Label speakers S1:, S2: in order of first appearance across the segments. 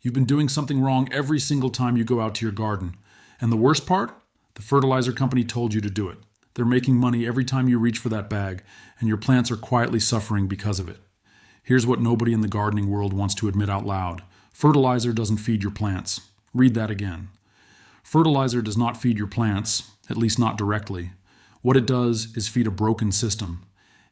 S1: You've been doing something wrong every single time you go out to your garden. And the worst part? The fertilizer company told you to do it. They're making money every time you reach for that bag, and your plants are quietly suffering because of it. Here's what nobody in the gardening world wants to admit out loud. Fertilizer doesn't feed your plants. Read that again. Fertilizer does not feed your plants, at least not directly. What it does is feed a broken system.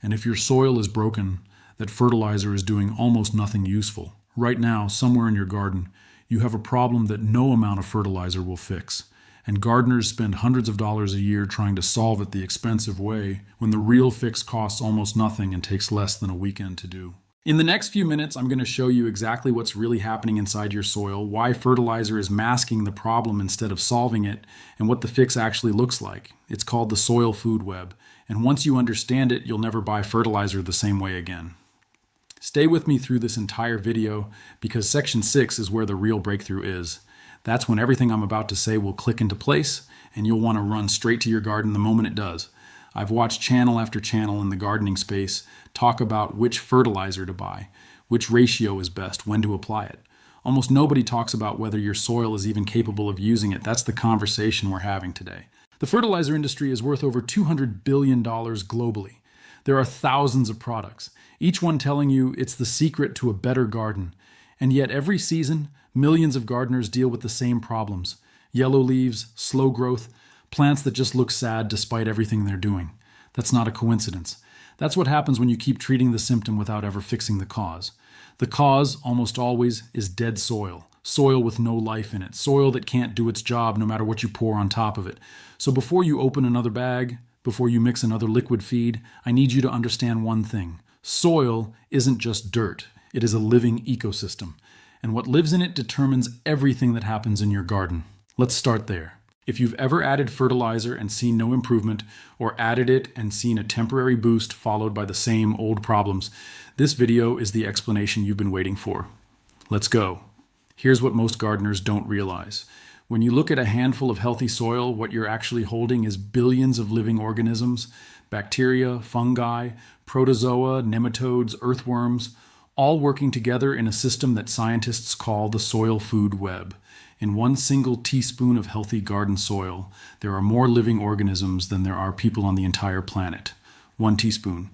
S1: And if your soil is broken, that fertilizer is doing almost nothing useful. Right now, somewhere in your garden, you have a problem that no amount of fertilizer will fix. And gardeners spend hundreds of dollars a year trying to solve it the expensive way, when the real fix costs almost nothing and takes less than a weekend to do. In the next few minutes, I'm going to show you exactly what's really happening inside your soil, why fertilizer is masking the problem instead of solving it, and what the fix actually looks like. It's called the soil food web, and once you understand it, you'll never buy fertilizer the same way again. Stay with me through this entire video, because section 6 is where the real breakthrough is. That's when everything I'm about to say will click into place, and you'll want to run straight to your garden the moment it does. I've watched channel after channel in the gardening space talk about which fertilizer to buy, which ratio is best, when to apply it. Almost nobody talks about whether your soil is even capable of using it. That's the conversation we're having today. The fertilizer industry is worth over $200 billion globally. There are thousands of products, each one telling you it's the secret to a better garden. And yet every season, millions of gardeners deal with the same problems. Yellow leaves, slow growth, plants that just look sad despite everything they're doing. That's not a coincidence. That's what happens when you keep treating the symptom without ever fixing the cause. The cause, almost always, is dead soil. Soil with no life in it. Soil that can't do its job no matter what you pour on top of it. So before you open another bag, before you mix another liquid feed, I need you to understand one thing. Soil isn't just dirt. It is a living ecosystem. And what lives in it determines everything that happens in your garden. Let's start there. If you've ever added fertilizer and seen no improvement, or added it and seen a temporary boost followed by the same old problems, this video is the explanation you've been waiting for. Let's go. Here's what most gardeners don't realize. When you look at a handful of healthy soil, what you're actually holding is billions of living organisms, bacteria, fungi, protozoa, nematodes, earthworms, all working together in a system that scientists call the soil food web. In one single teaspoon of healthy garden soil, there are more living organisms than there are people on the entire planet. 1 teaspoon.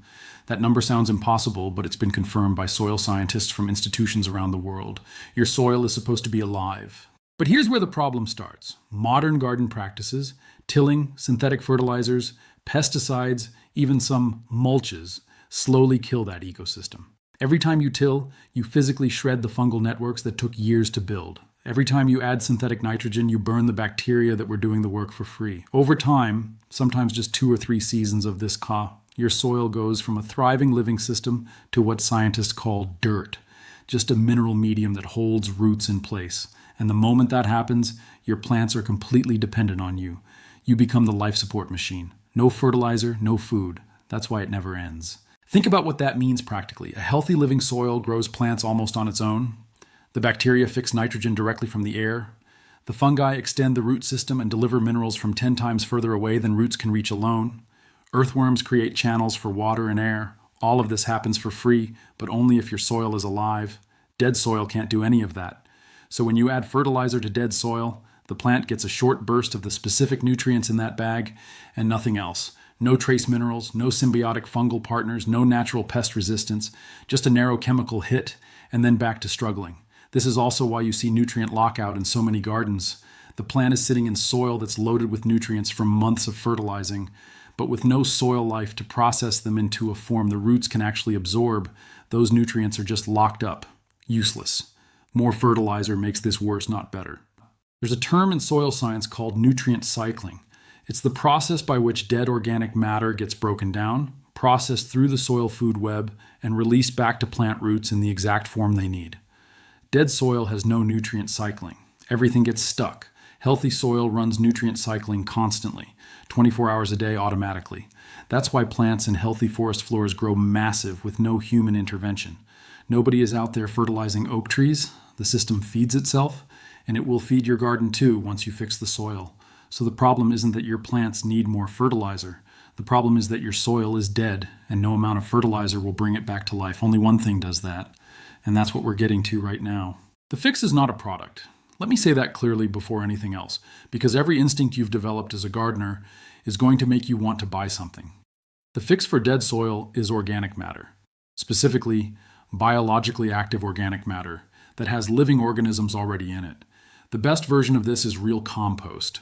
S1: That number sounds impossible, but it's been confirmed by soil scientists from institutions around the world. Your soil is supposed to be alive. But here's where the problem starts. Modern garden practices, tilling, synthetic fertilizers, pesticides, even some mulches, slowly kill that ecosystem. Every time you till, you physically shred the fungal networks that took years to build. Every time you add synthetic nitrogen, you burn the bacteria that were doing the work for free. Over time, sometimes just 2 or 3 seasons of this your soil goes from a thriving living system to what scientists call dirt, just a mineral medium that holds roots in place. And the moment that happens, your plants are completely dependent on you. You become the life support machine. No fertilizer, no food. That's why it never ends. Think about what that means practically. A healthy living soil grows plants almost on its own. The bacteria fix nitrogen directly from the air. The fungi extend the root system and deliver minerals from 10 times further away than roots can reach alone. Earthworms create channels for water and air. All of this happens for free, but only if your soil is alive. Dead soil can't do any of that. So when you add fertilizer to dead soil, the plant gets a short burst of the specific nutrients in that bag and nothing else. No trace minerals, no symbiotic fungal partners, no natural pest resistance, just a narrow chemical hit, and then back to struggling. This is also why you see nutrient lockout in so many gardens. The plant is sitting in soil that's loaded with nutrients from months of fertilizing, but with no soil life to process them into a form the roots can actually absorb. Those nutrients are just locked up, useless. More fertilizer makes this worse, not better. There's a term in soil science called nutrient cycling. It's the process by which dead organic matter gets broken down, processed through the soil food web, and released back to plant roots in the exact form they need. Dead soil has no nutrient cycling. Everything gets stuck. Healthy soil runs nutrient cycling constantly, 24 hours a day automatically. That's why plants in healthy forest floors grow massive with no human intervention. Nobody is out there fertilizing oak trees. The system feeds itself, and it will feed your garden too once you fix the soil. So the problem isn't that your plants need more fertilizer. The problem is that your soil is dead, and no amount of fertilizer will bring it back to life. Only one thing does that, and that's what we're getting to right now. The fix is not a product. Let me say that clearly before anything else, because every instinct you've developed as a gardener is going to make you want to buy something. The fix for dead soil is organic matter, specifically biologically active organic matter that has living organisms already in it. The best version of this is real compost,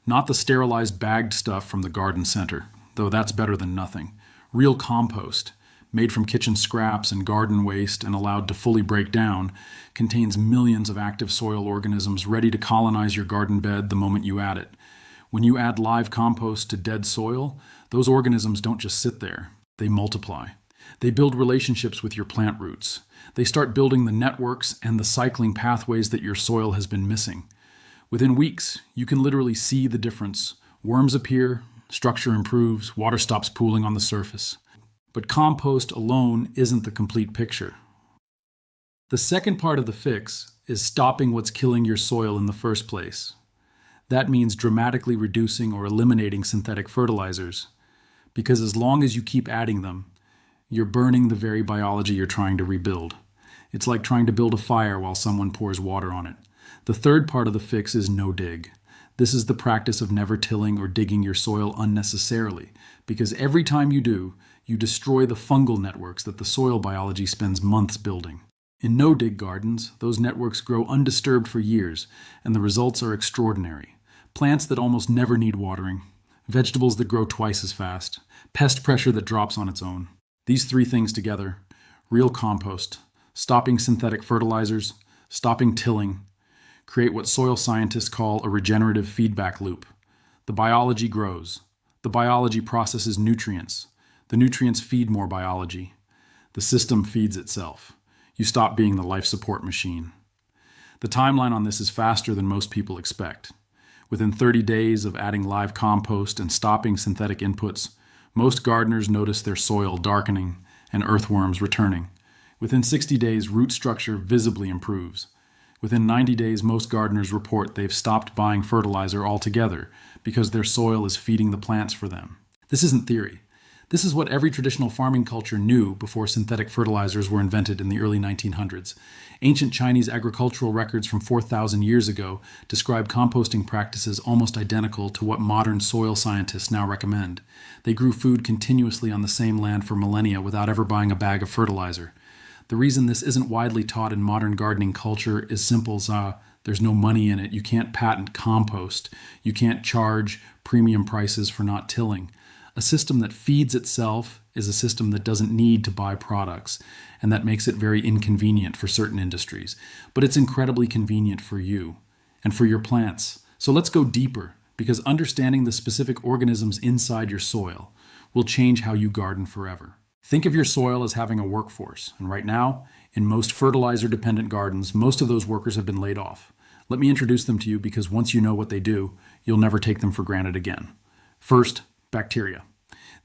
S1: not the sterilized bagged stuff from the garden center, though that's better than nothing. Real compost, made from kitchen scraps and garden waste and allowed to fully break down, contains millions of active soil organisms ready to colonize your garden bed the moment you add it. When you add live compost to dead soil, those organisms don't just sit there, they multiply. They build relationships with your plant roots. They start building the networks and the cycling pathways that your soil has been missing. Within weeks, you can literally see the difference. Worms appear, structure improves, water stops pooling on the surface. But compost alone isn't the complete picture. The second part of the fix is stopping what's killing your soil in the first place. That means dramatically reducing or eliminating synthetic fertilizers, because as long as you keep adding them, you're burning the very biology you're trying to rebuild. It's like trying to build a fire while someone pours water on it. The third part of the fix is no dig. This is the practice of never tilling or digging your soil unnecessarily, because every time you do, you destroy the fungal networks that the soil biology spends months building. In no-dig gardens, those networks grow undisturbed for years, and the results are extraordinary. Plants that almost never need watering, vegetables that grow twice as fast, pest pressure that drops on its own. These three things together, real compost, stopping synthetic fertilizers, stopping tilling, create what soil scientists call a regenerative feedback loop. The biology grows. The biology processes nutrients. The nutrients feed more biology. The system feeds itself. You stop being the life support machine. The timeline on this is faster than most people expect. Within 30 days of adding live compost and stopping synthetic inputs, most gardeners notice their soil darkening and earthworms returning. Within 60 days, root structure visibly improves. Within 90 days, most gardeners report they've stopped buying fertilizer altogether because their soil is feeding the plants for them. This isn't theory. This is what every traditional farming culture knew before synthetic fertilizers were invented in the early 1900s. Ancient Chinese agricultural records from 4,000 years ago describe composting practices almost identical to what modern soil scientists now recommend. They grew food continuously on the same land for millennia without ever buying a bag of fertilizer. The reason this isn't widely taught in modern gardening culture is simple as there's no money in it. You can't patent compost. You can't charge premium prices for not tilling. A system that feeds itself is a system that doesn't need to buy products, and that makes it very inconvenient for certain industries. But it's incredibly convenient for you and for your plants. So let's go deeper, because understanding the specific organisms inside your soil will change how you garden forever. Think of your soil as having a workforce, and right now, in most fertilizer-dependent gardens, most of those workers have been laid off. Let me introduce them to you, because once you know what they do, you'll never take them for granted again. First, bacteria.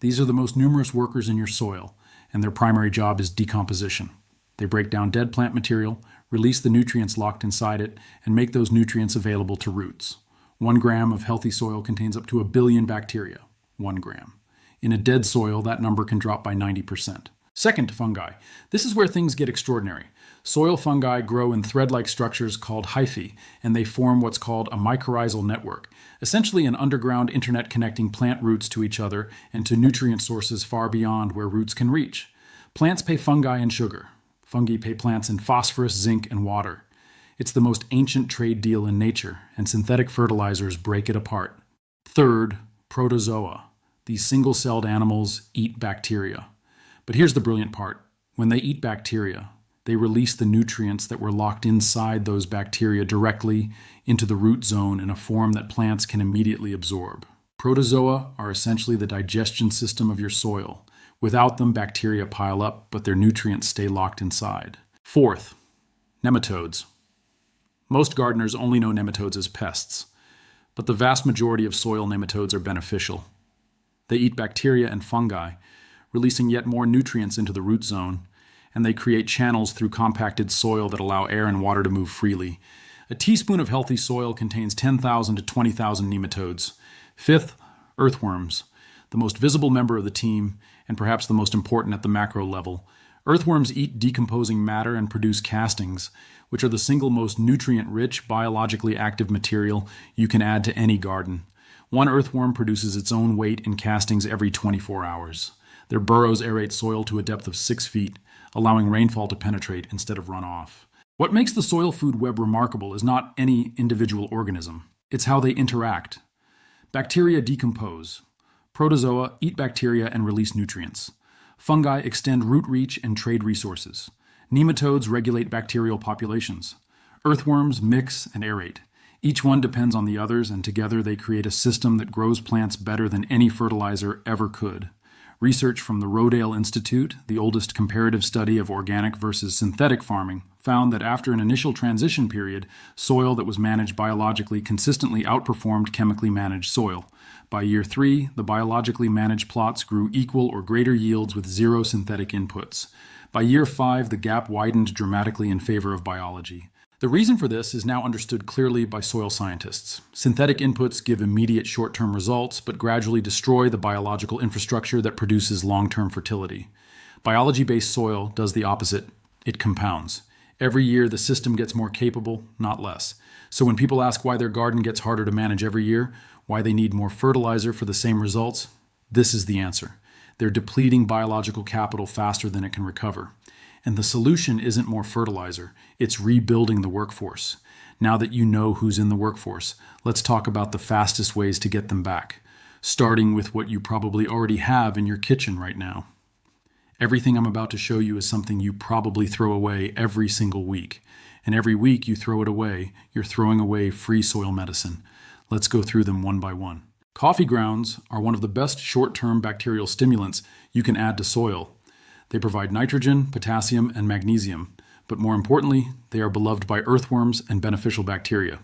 S1: These are the most numerous workers in your soil, and their primary job is decomposition. They break down dead plant material, release the nutrients locked inside it, and make those nutrients available to roots. 1 gram of healthy soil contains up to 1 billion bacteria. 1 gram. In a dead soil, that number can drop by 90%. Second, fungi. This is where things get extraordinary. Soil fungi grow in thread-like structures called hyphae, and they form what's called a mycorrhizal network, essentially an underground internet connecting plant roots to each other and to nutrient sources far beyond where roots can reach. Plants pay fungi in sugar. Fungi pay plants in phosphorus, zinc, and water. It's the most ancient trade deal in nature, and synthetic fertilizers break it apart. Third, protozoa. These single-celled animals eat bacteria. But here's the brilliant part. When they eat bacteria, they release the nutrients that were locked inside those bacteria directly into the root zone in a form that plants can immediately absorb. Protozoa are essentially the digestion system of your soil. Without them, bacteria pile up, but their nutrients stay locked inside. Fourth, nematodes. Most gardeners only know nematodes as pests, but the vast majority of soil nematodes are beneficial. They eat bacteria and fungi, releasing yet more nutrients into the root zone, and they create channels through compacted soil that allow air and water to move freely. A teaspoon of healthy soil contains 10,000 to 20,000 nematodes. Fifth, earthworms. The most visible member of the team, and perhaps the most important at the macro level, Earthworms eat decomposing matter and produce castings, which are the single most nutrient-rich, biologically active material you can add to any garden. One earthworm produces its own weight in castings every 24 hours. Their burrows aerate soil to a depth of 6 feet, allowing rainfall to penetrate instead of run off. What makes the soil food web remarkable is not any individual organism. It's how they interact. Bacteria decompose. Protozoa eat bacteria and release nutrients. Fungi extend root reach and trade resources. Nematodes regulate bacterial populations. Earthworms mix and aerate. Each one depends on the others, and together they create a system that grows plants better than any fertilizer ever could. Research from the Rodale Institute, the oldest comparative study of organic versus synthetic farming, found that after an initial transition period, soil that was managed biologically consistently outperformed chemically managed soil. By year 3, the biologically managed plots grew equal or greater yields with 0 synthetic inputs. By year 5, the gap widened dramatically in favor of biology. The reason for this is now understood clearly by soil scientists. Synthetic inputs give immediate short-term results, but gradually destroy the biological infrastructure that produces long-term fertility. Biology-based soil does the opposite. It compounds. Every year, the system gets more capable, not less. So when people ask why their garden gets harder to manage every year, why they need more fertilizer for the same results, this is the answer. They're depleting biological capital faster than it can recover. And the solution isn't more fertilizer, it's rebuilding the workforce. Now that you know who's in the workforce, let's talk about the fastest ways to get them back, starting with what you probably already have in your kitchen right now. Everything I'm about to show you is something you probably throw away every single week. And every week you throw it away, you're throwing away free soil medicine. Let's go through them one by one. Coffee grounds are one of the best short-term bacterial stimulants you can add to soil. They provide nitrogen, potassium, and magnesium, but more importantly, they are beloved by earthworms and beneficial bacteria.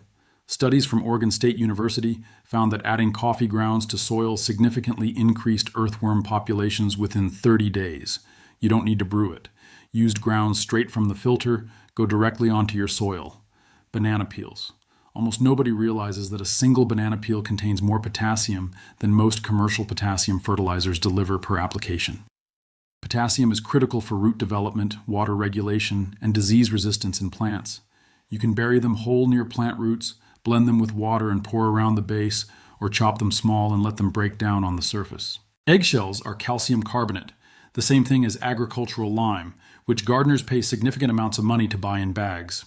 S1: Studies from Oregon State University found that adding coffee grounds to soil significantly increased earthworm populations within 30 days. You don't need to brew it. Used grounds straight from the filter go directly onto your soil. Banana peels. Almost nobody realizes that a single banana peel contains more potassium than most commercial potassium fertilizers deliver per application. Potassium is critical for root development, water regulation, and disease resistance in plants. You can bury them whole near plant roots, blend them with water and pour around the base, or chop them small and let them break down on the surface. Eggshells are calcium carbonate, the same thing as agricultural lime, which gardeners pay significant amounts of money to buy in bags.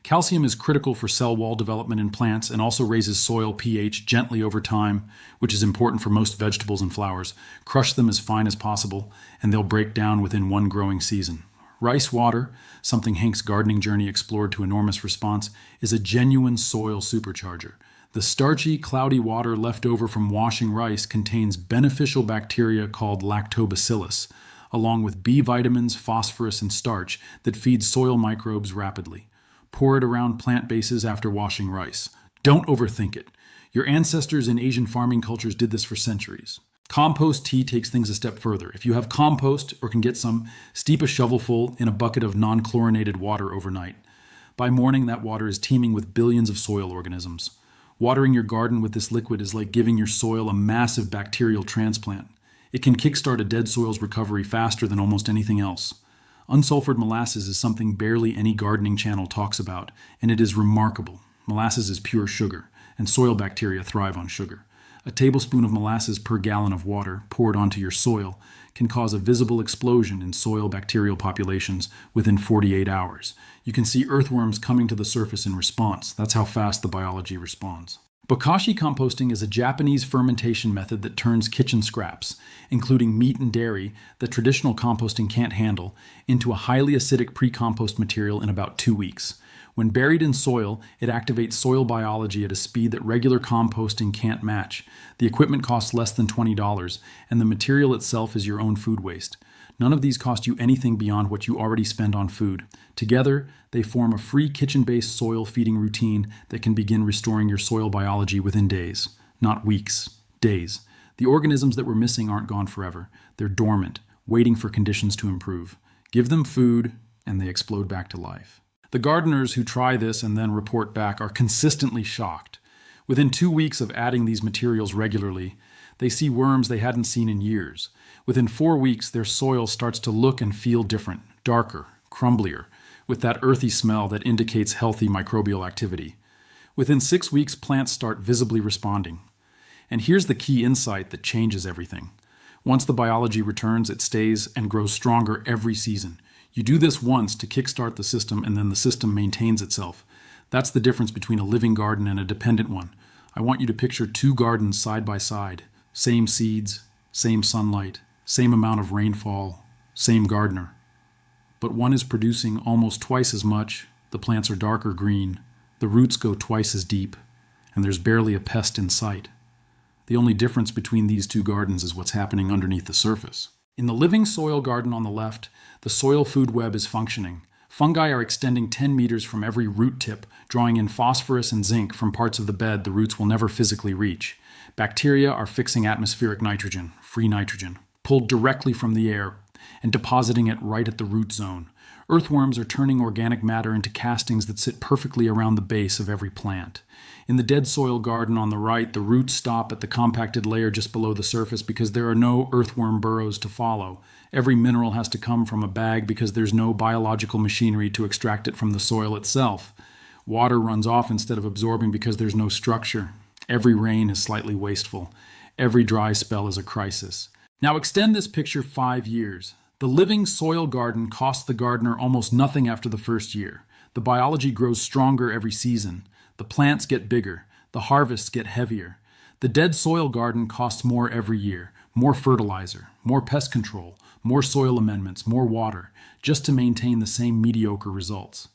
S1: Calcium is critical for cell wall development in plants and also raises soil pH gently over time, which is important for most vegetables and flowers. Crush them as fine as possible, and they'll break down within one growing season. Rice water, something Hank's gardening journey explored to enormous response, is a genuine soil supercharger. The starchy, cloudy water left over from washing rice contains beneficial bacteria called lactobacillus, along with B vitamins, phosphorus, and starch that feed soil microbes rapidly. Pour it around plant bases after washing rice. Don't overthink it. Your ancestors in Asian farming cultures did this for centuries. Compost tea takes things a step further. If you have compost or can get some, steep a shovelful in a bucket of non-chlorinated water overnight. By morning, that water is teeming with billions of soil organisms. Watering your garden with this liquid is like giving your soil a massive bacterial transplant. It can kickstart a dead soil's recovery faster than almost anything else. Unsulfured molasses is something barely any gardening channel talks about, and it is remarkable. Molasses is pure sugar, and soil bacteria thrive on sugar. A tablespoon of molasses per gallon of water poured onto your soil can cause a visible explosion in soil bacterial populations within 48 hours. You can see earthworms coming to the surface in response. That's how fast the biology responds. Bokashi composting is a Japanese fermentation method that turns kitchen scraps, including meat and dairy that traditional composting can't handle, into a highly acidic pre-compost material in about 2 weeks. When buried in soil, it activates soil biology at a speed that regular composting can't match. The equipment costs less than $20, and the material itself is your own food waste. None of these cost you anything beyond what you already spend on food. Together, they form a free kitchen-based soil feeding routine that can begin restoring your soil biology within days, not weeks, days. The organisms that we're missing aren't gone forever. They're dormant, waiting for conditions to improve. Give them food, and they explode back to life. The gardeners who try this and then report back are consistently shocked. Within 2 weeks of adding these materials regularly, they see worms they hadn't seen in years. Within 4 weeks, their soil starts to look and feel different. darker, crumblier, with that earthy smell that indicates healthy microbial activity. Within 6 weeks, plants start visibly responding. And here's the key insight that changes everything. Once the biology returns, it stays and grows stronger every season. You do this once to kickstart the system, and then the system maintains itself. That's the difference between a living garden and a dependent one. I want you to picture two gardens side by side. Same seeds, same sunlight, same amount of rainfall, same gardener. But one is producing almost twice as much, the plants are darker green, the roots go twice as deep, and there's barely a pest in sight. The only difference between these two gardens is what's happening underneath the surface. In the living soil garden on the left, the soil food web is functioning. Fungi are extending 10 meters from every root tip, drawing in phosphorus and zinc from parts of the bed the roots will never physically reach. Bacteria are fixing atmospheric nitrogen, free nitrogen, pulled directly from the air, and depositing it right at the root zone. Earthworms are turning organic matter into castings that sit perfectly around the base of every plant. In the dead soil garden on the right, the roots stop at the compacted layer just below the surface because there are no earthworm burrows to follow. Every mineral has to come from a bag because there's no biological machinery to extract it from the soil itself. Water runs off instead of absorbing because there's no structure. Every rain is slightly wasteful. Every dry spell is a crisis. Now extend this picture 5 years. The living soil garden costs the gardener almost nothing after the first year. The biology grows stronger every season. The plants get bigger. The harvests get heavier. The dead soil garden costs more every year. More fertilizer, more pest control, more soil amendments, more water, just to maintain the same mediocre results.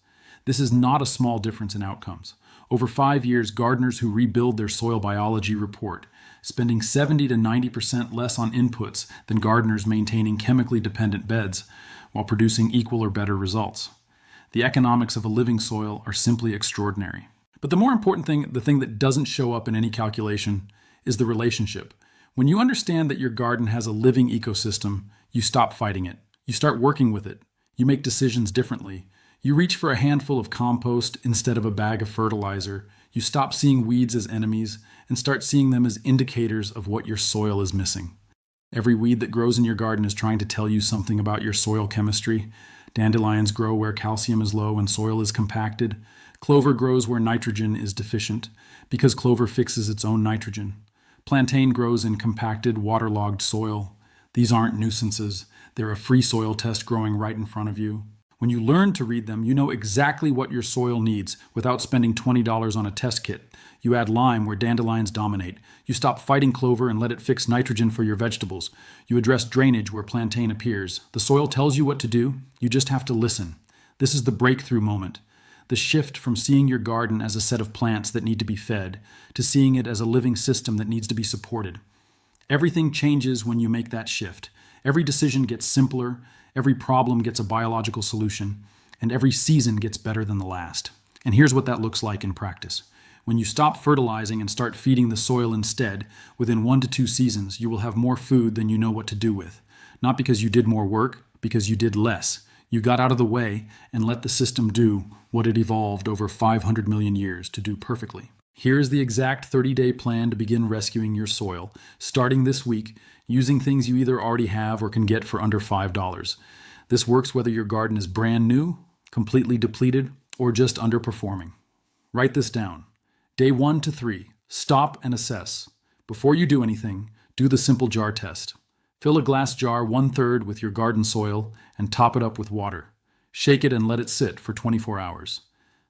S1: This is not a small difference in outcomes. Over 5 years, gardeners who rebuild their soil biology report spending 70 to 90% less on inputs than gardeners maintaining chemically dependent beds while producing equal or better results. The economics of a living soil are simply extraordinary. But the more important thing, the thing that doesn't show up in any calculation, is the relationship. When you understand that your garden has a living ecosystem, you stop fighting it. You start working with it. You make decisions differently. You reach for a handful of compost instead of a bag of fertilizer. You stop seeing weeds as enemies and start seeing them as indicators of what your soil is missing. Every weed that grows in your garden is trying to tell you something about your soil chemistry. Dandelions grow where calcium is low and soil is compacted. Clover grows where nitrogen is deficient because clover fixes its own nitrogen. Plantain grows in compacted, waterlogged soil. These aren't nuisances. They're a free soil test growing right in front of you. When you learn to read them, you know exactly what your soil needs without spending $20 on a test kit. You add lime where dandelions dominate. You stop fighting clover and let it fix nitrogen for your vegetables. You address drainage where plantain appears. The soil tells you what to do. You just have to listen. This is the breakthrough moment. The shift from seeing your garden as a set of plants that need to be fed to seeing it as a living system that needs to be supported. Everything changes when you make that shift. Every decision gets simpler, every problem gets a biological solution, and every season gets better than the last. And here's what that looks like in practice. When you stop fertilizing and start feeding the soil instead, within 1 to 2 seasons, you will have more food than you know what to do with. Not because you did more work, because you did less. You got out of the way and let the system do what it evolved over 500 million years to do perfectly. Here's the exact 30-day plan to begin rescuing your soil, starting this week, using things you either already have or can get for under $5. This works whether your garden is brand new, completely depleted, or just underperforming. Write this down. Day 1 to 3, stop and assess. Before you do anything, do the simple jar test. Fill a glass jar 1/3 with your garden soil and top it up with water. Shake it and let it sit for 24 hours.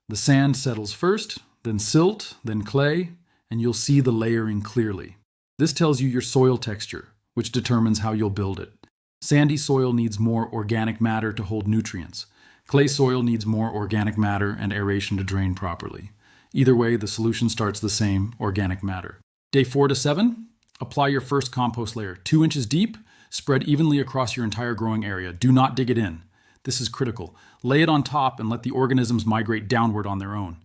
S1: The sand settles first, then silt, then clay, and you'll see the layering clearly. This tells you your soil texture, which determines how you'll build it. Sandy soil needs more organic matter to hold nutrients. Clay soil needs more organic matter and aeration to drain properly. Either way, the solution starts the same, organic matter. Day 4 to 7, apply your first compost layer, 2 inches deep, spread evenly across your entire growing area. Do not dig it in. This is critical. Lay it on top and let the organisms migrate downward on their own.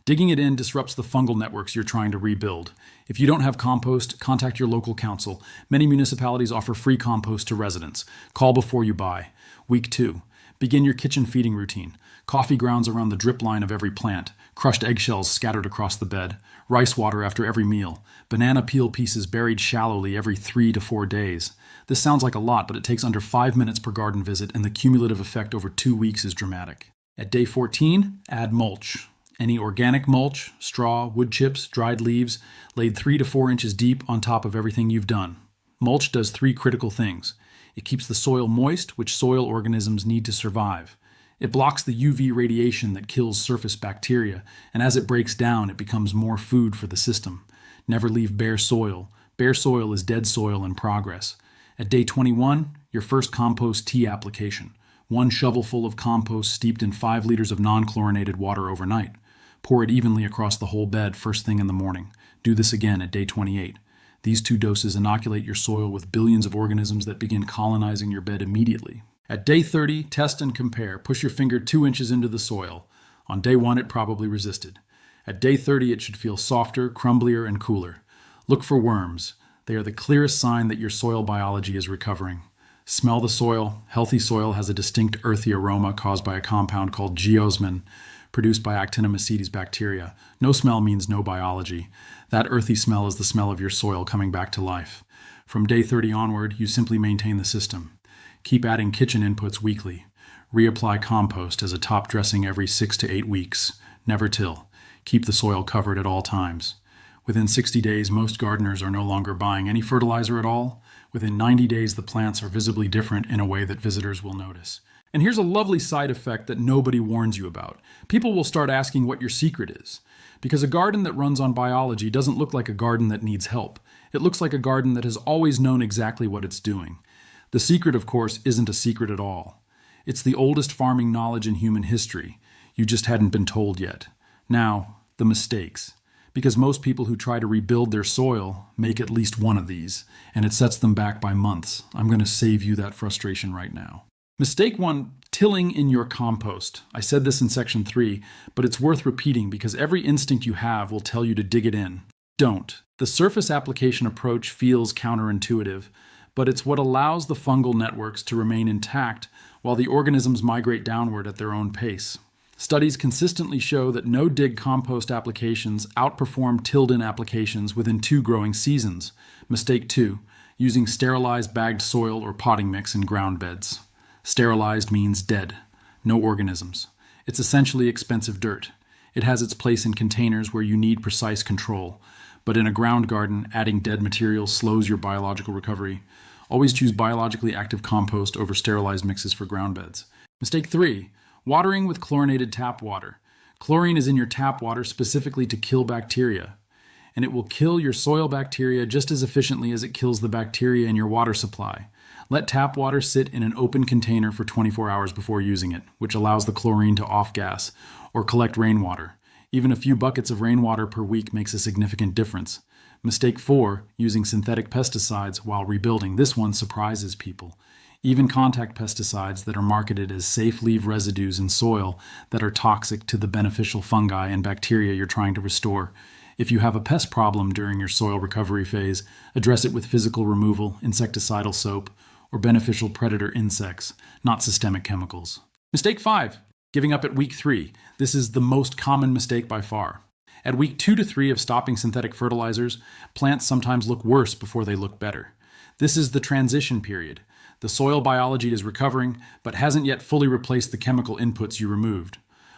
S1: Digging it in disrupts the fungal networks you're trying to rebuild. If you don't have compost, contact your local council. Many municipalities offer free compost to residents. Call before you buy. Week 2. Begin your kitchen feeding routine. Coffee grounds around the drip line of every plant. Crushed eggshells scattered across the bed. Rice water after every meal. Banana peel pieces buried shallowly every 3 to 4 days. This sounds like a lot, but it takes under 5 minutes per garden visit, and the cumulative effect over 2 weeks is dramatic. At day 14, add mulch. Any organic mulch, straw, wood chips, dried leaves, laid 3 to 4 inches deep on top of everything you've done. Mulch does 3 critical things. It keeps the soil moist, which soil organisms need to survive. It blocks the UV radiation that kills surface bacteria, and as it breaks down, it becomes more food for the system. Never leave bare soil. Bare soil is dead soil in progress. At day 21, your first compost tea application. 1 shovelful of compost steeped in 5 liters of non-chlorinated water overnight. Pour it evenly across the whole bed first thing in the morning. Do this again at day 28. These 2 doses inoculate your soil with billions of organisms that begin colonizing your bed immediately. At day 30, test and compare. Push your finger 2 inches into the soil. On day 1, it probably resisted. At day 30, it should feel softer, crumblier, and cooler. Look for worms. They are the clearest sign that your soil biology is recovering. Smell the soil. Healthy soil has a distinct earthy aroma caused by a compound called geosmin, produced by Actinomycetes bacteria. No smell means no biology. That earthy smell is the smell of your soil coming back to life. From day 30 onward, you simply maintain the system. Keep adding kitchen inputs weekly. Reapply compost as a top dressing every 6 to 8 weeks. Never till. Keep the soil covered at all times. Within 60 days, most gardeners are no longer buying any fertilizer at all. Within 90 days, the plants are visibly different in a way that visitors will notice. And here's a lovely side effect that nobody warns you about. People will start asking what your secret is. Because a garden that runs on biology doesn't look like a garden that needs help. It looks like a garden that has always known exactly what it's doing. The secret, of course, isn't a secret at all. It's the oldest farming knowledge in human history. You just hadn't been told yet. Now, the mistakes. Because most people who try to rebuild their soil make at least one of these, and it sets them back by months. I'm going to save you that frustration right now. Mistake 1, tilling in your compost. I said this in section 3, but it's worth repeating because every instinct you have will tell you to dig it in. Don't. The surface application approach feels counterintuitive, but it's what allows the fungal networks to remain intact while the organisms migrate downward at their own pace. Studies consistently show that no-dig compost applications outperform tilled-in applications within 2 growing seasons. Mistake 2, using sterilized bagged soil or potting mix in ground beds. Sterilized means dead, no organisms. It's essentially expensive dirt. It has its place in containers where you need precise control. But in a ground garden, adding dead material slows your biological recovery. Always choose biologically active compost over sterilized mixes for ground beds. Mistake 3, watering with chlorinated tap water. Chlorine is in your tap water specifically to kill bacteria. And it will kill your soil bacteria just as efficiently as it kills the bacteria in your water supply. Let tap water sit in an open container for 24 hours before using it, which allows the chlorine to off-gas, or collect rainwater. Even a few buckets of rainwater per week makes a significant difference. Mistake 4, using synthetic pesticides while rebuilding. This one surprises people. Even contact pesticides that are marketed as safe leave residues in soil that are toxic to the beneficial fungi and bacteria you're trying to restore. If you have a pest problem during your soil recovery phase, address it with physical removal, insecticidal soap, or beneficial predator insects, not systemic chemicals. Mistake 5, giving up at week 3. This is the most common mistake by far. At week 2 to 3 of stopping synthetic fertilizers, plants sometimes look worse before they look better. This is the transition period. The soil biology is recovering, but hasn't yet fully replaced the chemical inputs you removed.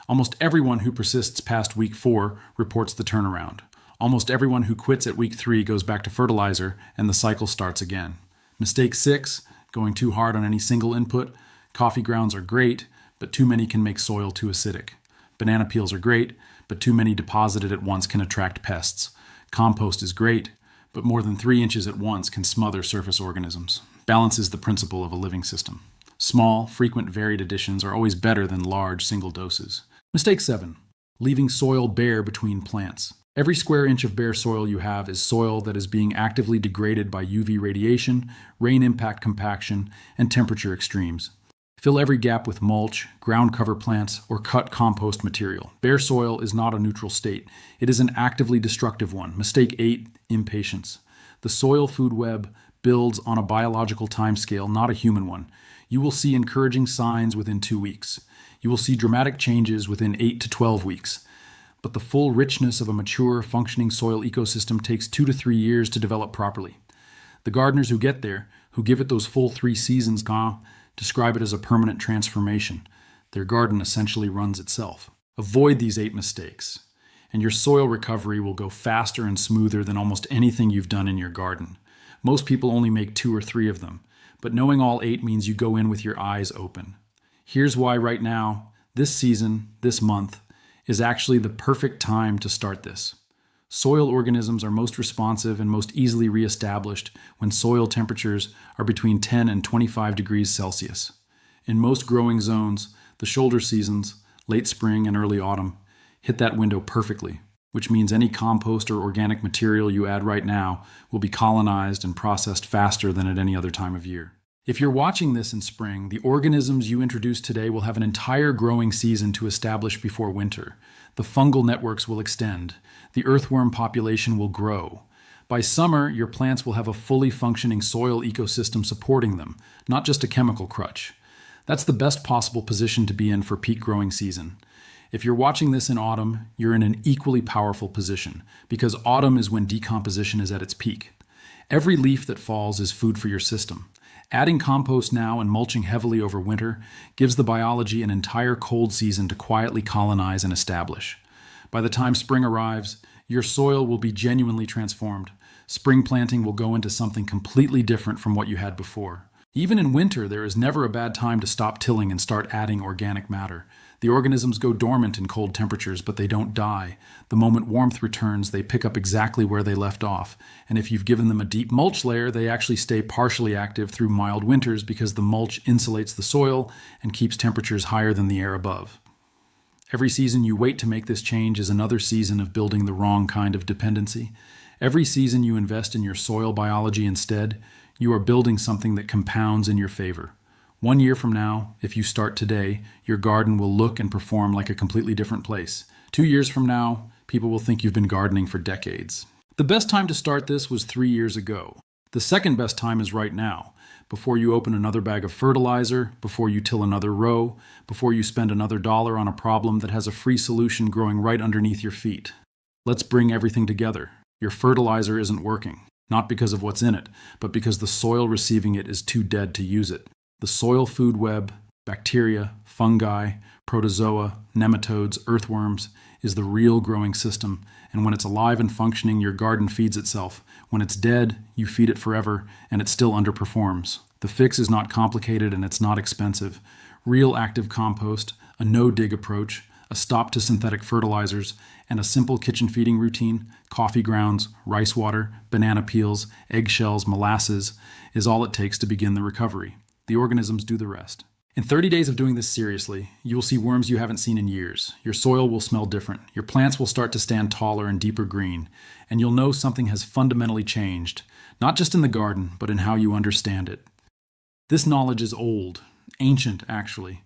S1: Almost everyone who persists past week 4 reports the turnaround. Almost everyone who quits at week 3 goes back to fertilizer, and the cycle starts again. Mistake 6, going too hard on any single input. Coffee grounds are great, but too many can make soil too acidic. Banana peels are great, but too many deposited at once can attract pests. Compost is great, but more than 3 inches at once can smother surface organisms. Balance is the principle of a living system. Small, frequent, varied additions are always better than large, single doses. Mistake 7, leaving soil bare between plants. Every square inch of bare soil you have is soil that is being actively degraded by UV radiation, rain impact compaction, and temperature extremes. Fill every gap with mulch, ground cover plants, or cut compost material. Bare soil is not a neutral state. It is an actively destructive one. Mistake 8, impatience. The soil food web builds on a biological timescale, not a human one. You will see encouraging signs within 2 weeks. You will see dramatic changes within 8 to 12 weeks. But the full richness of a mature, functioning soil ecosystem takes 2 to 3 years to develop properly. The gardeners who get there, who give it those full 3 seasons, describe it as a permanent transformation. Their garden essentially runs itself. Avoid these 8 mistakes, and your soil recovery will go faster and smoother than almost anything you've done in your garden. Most people only make 2 or 3 of them, but knowing all 8 means you go in with your eyes open. Here's why right now, this season, this month, is actually the perfect time to start this. Soil organisms are most responsive and most easily reestablished when soil temperatures are between 10 and 25 degrees Celsius. In most growing zones, the shoulder seasons, late spring and early autumn, hit that window perfectly, which means any compost or organic material you add right now will be colonized and processed faster than at any other time of year. If you're watching this in spring, the organisms you introduce today will have an entire growing season to establish before winter. The fungal networks will extend. The earthworm population will grow. By summer, your plants will have a fully functioning soil ecosystem supporting them, not just a chemical crutch. That's the best possible position to be in for peak growing season. If you're watching this in autumn, you're in an equally powerful position, because autumn is when decomposition is at its peak. Every leaf that falls is food for your system. Adding compost now and mulching heavily over winter gives the biology an entire cold season to quietly colonize and establish. By the time spring arrives, your soil will be genuinely transformed. Spring planting will go into something completely different from what you had before. Even in winter, there is never a bad time to stop tilling and start adding organic matter. The organisms go dormant in cold temperatures, but they don't die. The moment warmth returns, they pick up exactly where they left off. And if you've given them a deep mulch layer, they actually stay partially active through mild winters because the mulch insulates the soil and keeps temperatures higher than the air above. Every season you wait to make this change is another season of building the wrong kind of dependency. Every season you invest in your soil biology instead, you are building something that compounds in your favor. 1 year from now, if you start today, your garden will look and perform like a completely different place. 2 years from now, people will think you've been gardening for decades. The best time to start this was 3 years ago. The second best time is right now, before you open another bag of fertilizer, before you till another row, before you spend another dollar on a problem that has a free solution growing right underneath your feet. Let's bring everything together. Your fertilizer isn't working, not because of what's in it, but because the soil receiving it is too dead to use it. The soil food web, bacteria, fungi, protozoa, nematodes, earthworms, is the real growing system, and when it's alive and functioning, your garden feeds itself. When it's dead, you feed it forever, and it still underperforms. The fix is not complicated and it's not expensive. Real active compost, a no-dig approach, a stop to synthetic fertilizers, and a simple kitchen feeding routine, coffee grounds, rice water, banana peels, eggshells, molasses, is all it takes to begin the recovery. The organisms do the rest. In 30 days of doing this seriously, you will see worms you haven't seen in years. Your soil will smell different. Your plants will start to stand taller and deeper green. And you'll know something has fundamentally changed, not just in the garden, but in how you understand it. This knowledge is old, ancient actually.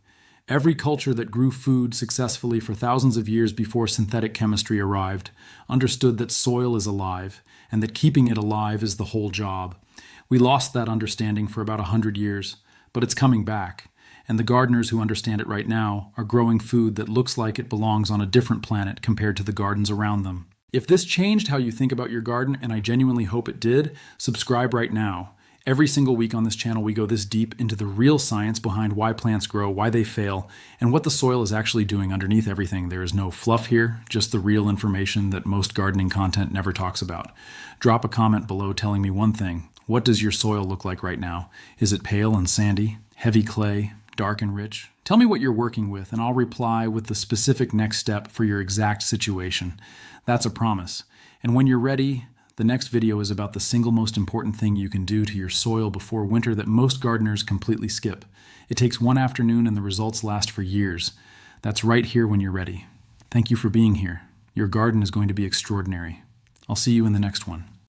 S1: Every culture that grew food successfully for thousands of years before synthetic chemistry arrived understood that soil is alive, and that keeping it alive is the whole job. We lost that understanding for about 100 years, but it's coming back. And the gardeners who understand it right now are growing food that looks like it belongs on a different planet compared to the gardens around them. If this changed how you think about your garden, and I genuinely hope it did, subscribe right now. Every single week on this channel, we go this deep into the real science behind why plants grow, why they fail, and what the soil is actually doing underneath everything. There is no fluff here, just the real information that most gardening content never talks about. Drop a comment below telling me one thing. What does your soil look like right now? Is it pale and sandy, heavy clay, dark and rich? Tell me what you're working with, and I'll reply with the specific next step for your exact situation. That's a promise. And when you're ready, the next video is about the single most important thing you can do to your soil before winter that most gardeners completely skip. It takes one afternoon and the results last for years. That's right here when you're ready. Thank you for being here. Your garden is going to be extraordinary. I'll see you in the next one.